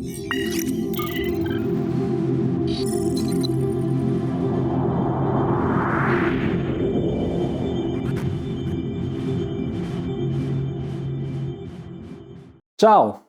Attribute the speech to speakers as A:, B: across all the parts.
A: Ciao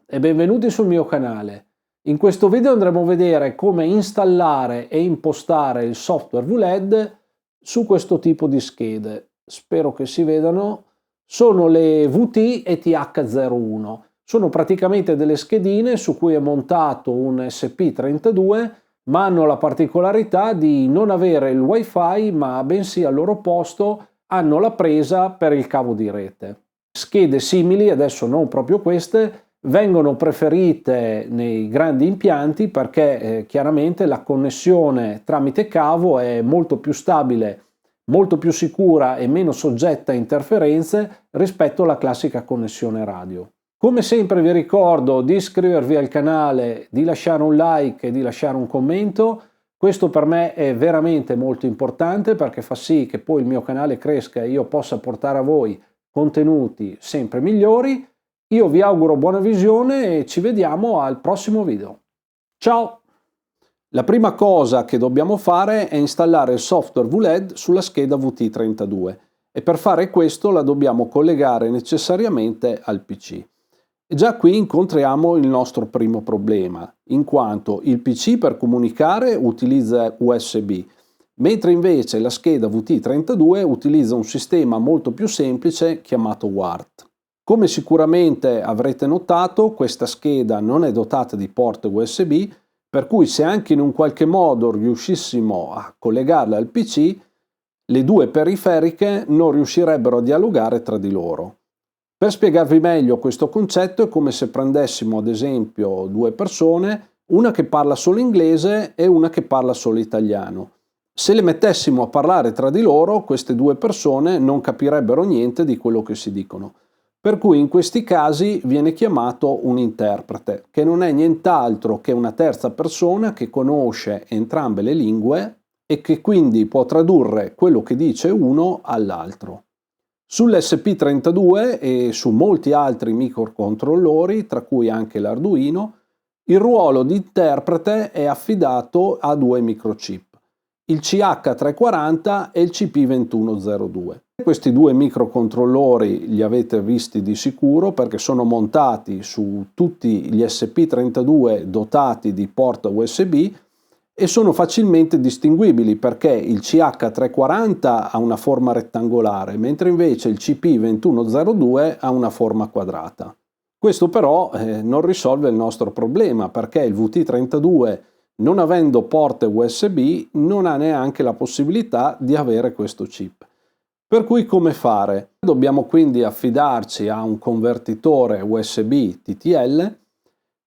A: e benvenuti sul mio canale. In questo video andremo a vedere come installare e impostare il software VLED su questo tipo di schede. Spero che si vedano. Sono le VT ETH01. Sono praticamente delle schedine su cui è montato un SP32, ma hanno la particolarità di non avere il wifi, ma bensì al loro posto hanno la presa per il cavo di rete. Schede simili, adesso non proprio queste, vengono preferite nei grandi impianti perché chiaramente la connessione tramite cavo è molto più stabile, molto più sicura e meno soggetta a interferenze rispetto alla classica connessione radio. Come sempre vi ricordo di iscrivervi al canale, di lasciare un like e di lasciare un commento. Questo per me è veramente molto importante perché fa sì che poi il mio canale cresca e io possa portare a voi contenuti sempre migliori. Io vi auguro buona visione e ci vediamo al prossimo video. Ciao! La prima cosa che dobbiamo fare è installare il software VLED sulla scheda VT32 e per fare questo la dobbiamo collegare necessariamente al PC. E già qui incontriamo il nostro primo problema, in quanto il PC per comunicare utilizza USB, mentre invece la scheda VT32 utilizza un sistema molto più semplice chiamato WART. Come sicuramente avrete notato, questa scheda non è dotata di port USB, per cui se anche in un qualche modo riuscissimo a collegarla al PC, le due periferiche non riuscirebbero a dialogare tra di loro. Per spiegarvi meglio questo concetto è come se prendessimo ad esempio due persone, una che parla solo inglese e una che parla solo italiano. Se le mettessimo a parlare tra di loro, queste due persone non capirebbero niente di quello che si dicono. Per cui in questi casi viene chiamato un interprete, che non è nient'altro che una terza persona che conosce entrambe le lingue e che quindi può tradurre quello che dice uno all'altro. Sull'SP32 e su molti altri microcontrollori, tra cui anche l'Arduino, il ruolo di interprete è affidato a due microchip, il CH340 e il CP2102. Questi due microcontrollori li avete visti di sicuro perché sono montati su tutti gli SP32 dotati di port USB e sono facilmente distinguibili perché il CH340 ha una forma rettangolare, mentre invece il CP2102 ha una forma quadrata. Questo però non risolve il nostro problema perché il VT32, non avendo porte USB, non ha neanche la possibilità di avere questo chip. Per cui come fare? Dobbiamo quindi affidarci a un convertitore USB TTL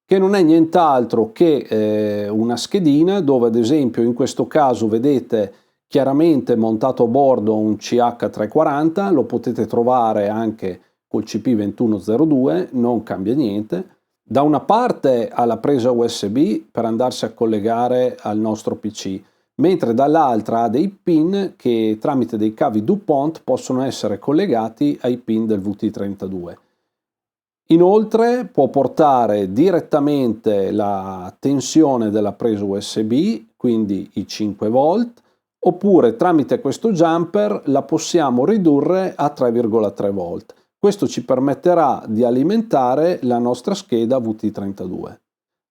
A: che non è nient'altro che una schedina dove ad esempio in questo caso vedete chiaramente montato a bordo un CH340, lo potete trovare anche col CP2102, non cambia niente. Da una parte ha la presa USB per andarsi a collegare al nostro PC, mentre dall'altra ha dei pin che tramite dei cavi DuPont possono essere collegati ai pin del VT32. Inoltre può portare direttamente la tensione della presa USB, quindi i 5 volt, oppure tramite questo jumper la possiamo ridurre a 3,3 volt. Questo ci permetterà di alimentare la nostra scheda VT32.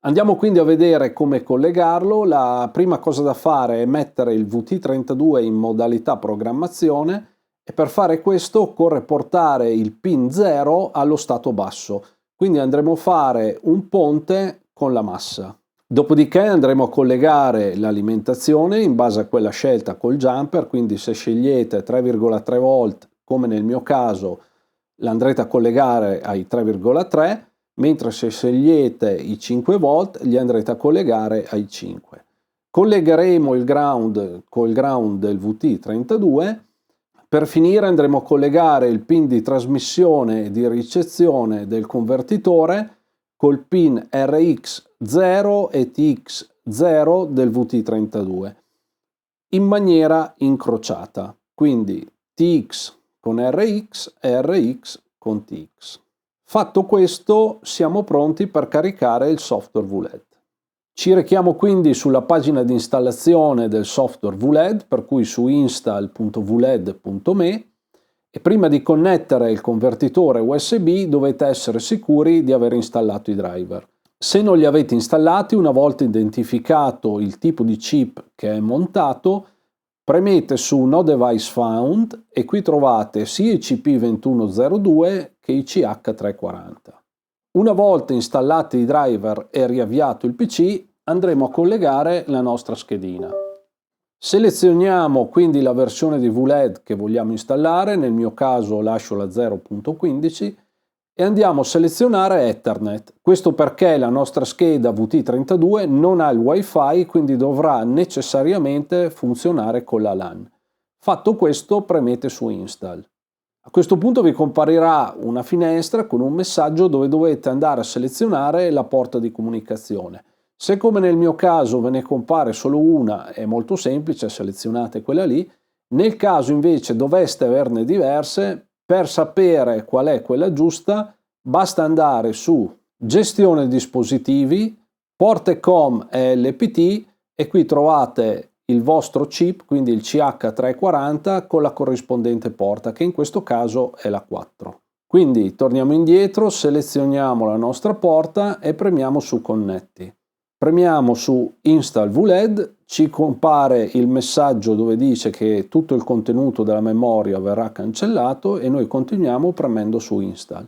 A: Andiamo quindi a vedere come collegarlo. La prima cosa da fare è mettere il VT32 in modalità programmazione e per fare questo occorre portare il pin 0 allo stato basso, quindi andremo a fare un ponte con la massa. Dopodiché andremo a collegare l'alimentazione in base a quella scelta col jumper, quindi se scegliete 3,3 volt come nel mio caso l'andrete a collegare ai 3,3, mentre se scegliete i 5 volt li andrete a collegare ai 5. Collegheremo il ground col ground del VT32. Per finire andremo a collegare il pin di trasmissione e di ricezione del convertitore col pin RX0 e TX0 del VT32 in maniera incrociata, quindi TX con RX e RX con TX. Fatto questo, siamo pronti per caricare il software VLED. Ci rechiamo quindi sulla pagina di installazione del software VLED, per cui su install.vled.me, e prima di connettere il convertitore USB dovete essere sicuri di aver installato i driver. Se non li avete installati, una volta identificato il tipo di chip che è montato, premete su No Device Found e qui trovate sia i CP2102 che i CH340. Una volta installati i driver e riavviato il PC, andremo a collegare la nostra schedina. Selezioniamo quindi la versione di VLED che vogliamo installare, nel mio caso lascio la 0.15 e andiamo a selezionare Ethernet. Questo perché la nostra scheda VT32 non ha il Wi-Fi, quindi dovrà necessariamente funzionare con la LAN. Fatto questo, premete su Install. A questo punto vi comparirà una finestra con un messaggio dove dovete andare a selezionare la porta di comunicazione. Se come nel mio caso ve ne compare solo una, è molto semplice, selezionate quella lì. Nel caso invece doveste averne diverse, per sapere qual è quella giusta, basta andare su Gestione dispositivi, Porte COM e LPT e qui trovate il vostro chip, quindi il CH340 con la corrispondente porta, che in questo caso è la 4. Quindi torniamo indietro, selezioniamo la nostra porta e premiamo su Connetti. Premiamo su Install VLED, ci compare il messaggio dove dice che tutto il contenuto della memoria verrà cancellato e noi continuiamo premendo su Install.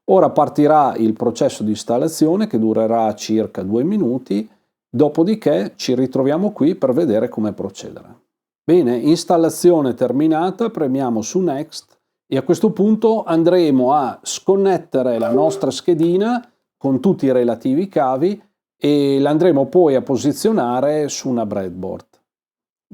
A: Ora partirà il processo di installazione che durerà circa 2 minuti, dopodiché ci ritroviamo qui per vedere come procedere. Bene, installazione terminata, premiamo su Next e a questo punto andremo a sconnettere la nostra schedina con tutti i relativi cavi e l'andremo poi a posizionare su una breadboard.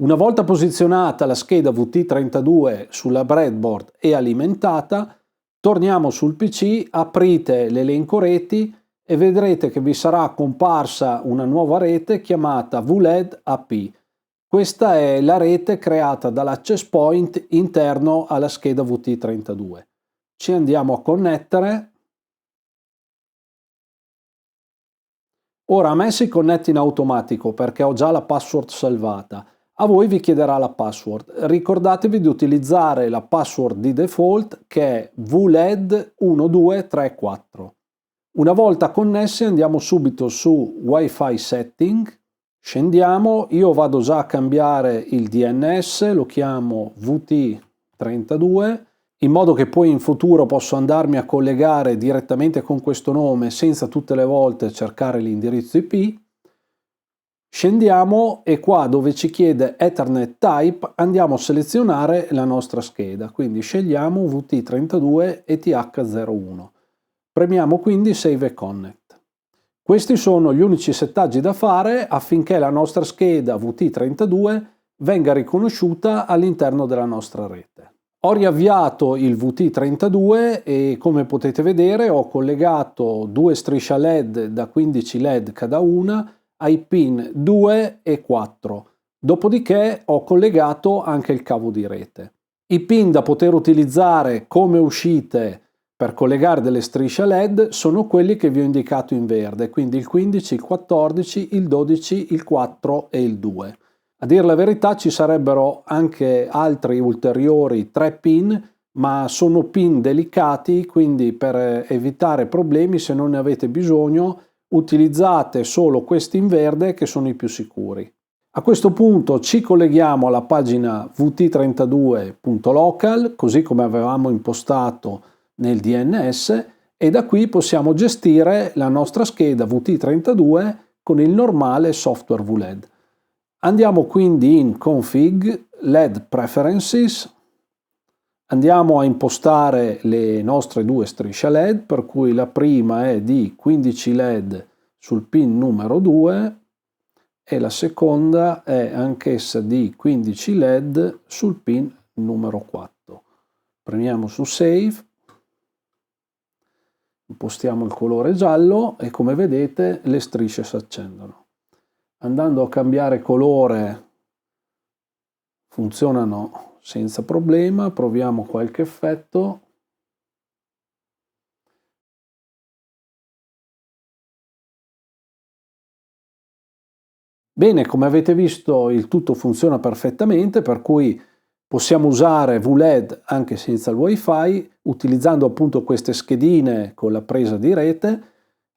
A: Una volta posizionata la scheda VT32 sulla breadboard e alimentata, torniamo sul PC, aprite l'elenco reti e vedrete che vi sarà comparsa una nuova rete chiamata VLED AP. Questa è la rete creata dall'access point interno alla scheda VT32. Ci andiamo a connettere. Ora a me si connette in automatico perché ho già la password salvata. A voi vi chiederà la password. Ricordatevi di utilizzare la password di default che è VLED1234. Una volta connessi andiamo subito su Wi-Fi Setting, scendiamo, io vado già a cambiare il DNS, lo chiamo VT32, in modo che poi in futuro posso andarmi a collegare direttamente con questo nome senza tutte le volte cercare l'indirizzo IP. Scendiamo e qua dove ci chiede Ethernet Type andiamo a selezionare la nostra scheda, quindi scegliamo VT32 ETH01. Premiamo quindi Save e Connect. Questi sono gli unici settaggi da fare affinché la nostra scheda VT32 venga riconosciuta all'interno della nostra rete. Ho riavviato il VT32 e come potete vedere ho collegato due strisce LED da 15 LED cada una ai pin 2 e 4. Dopodiché ho collegato anche il cavo di rete. I pin da poter utilizzare come uscite per collegare delle strisce LED sono quelli che vi ho indicato in verde, quindi il 15, il 14, il 12, il 4 e il 2. A dire la verità ci sarebbero anche altri ulteriori 3 pin, ma sono pin delicati, quindi per evitare problemi, se non ne avete bisogno, utilizzate solo questi in verde che sono i più sicuri. A questo punto ci colleghiamo alla pagina vt32.local, così come avevamo impostato nel DNS, e da qui possiamo gestire la nostra scheda VT32 con il normale software VLED. Andiamo quindi in Config, LED Preferences, andiamo a impostare le nostre due strisce LED, per cui la prima è di 15 LED sul pin numero 2 e la seconda è anch'essa di 15 LED sul pin numero 4. Premiamo su Save, impostiamo il colore giallo e come vedete le strisce si accendono. Andando a cambiare colore funzionano senza problema, proviamo qualche effetto. Bene, come avete visto il tutto funziona perfettamente, per cui possiamo usare VLED anche senza il wifi, utilizzando appunto queste schedine con la presa di rete,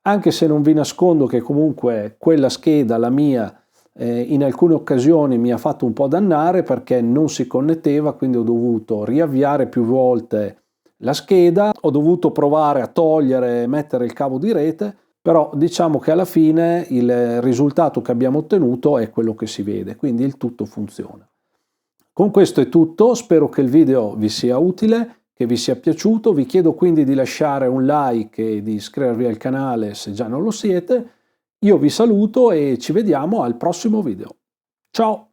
A: anche se non vi nascondo che comunque quella scheda, la mia, in alcune occasioni mi ha fatto un po' dannare perché non si connetteva, quindi ho dovuto riavviare più volte la scheda, ho dovuto provare a togliere e mettere il cavo di rete, però diciamo che alla fine il risultato che abbiamo ottenuto è quello che si vede, quindi il tutto funziona. Con questo è tutto, spero che il video vi sia utile, che vi sia piaciuto, vi chiedo quindi di lasciare un like e di iscrivervi al canale se già non lo siete. Io vi saluto e ci vediamo al prossimo video. Ciao!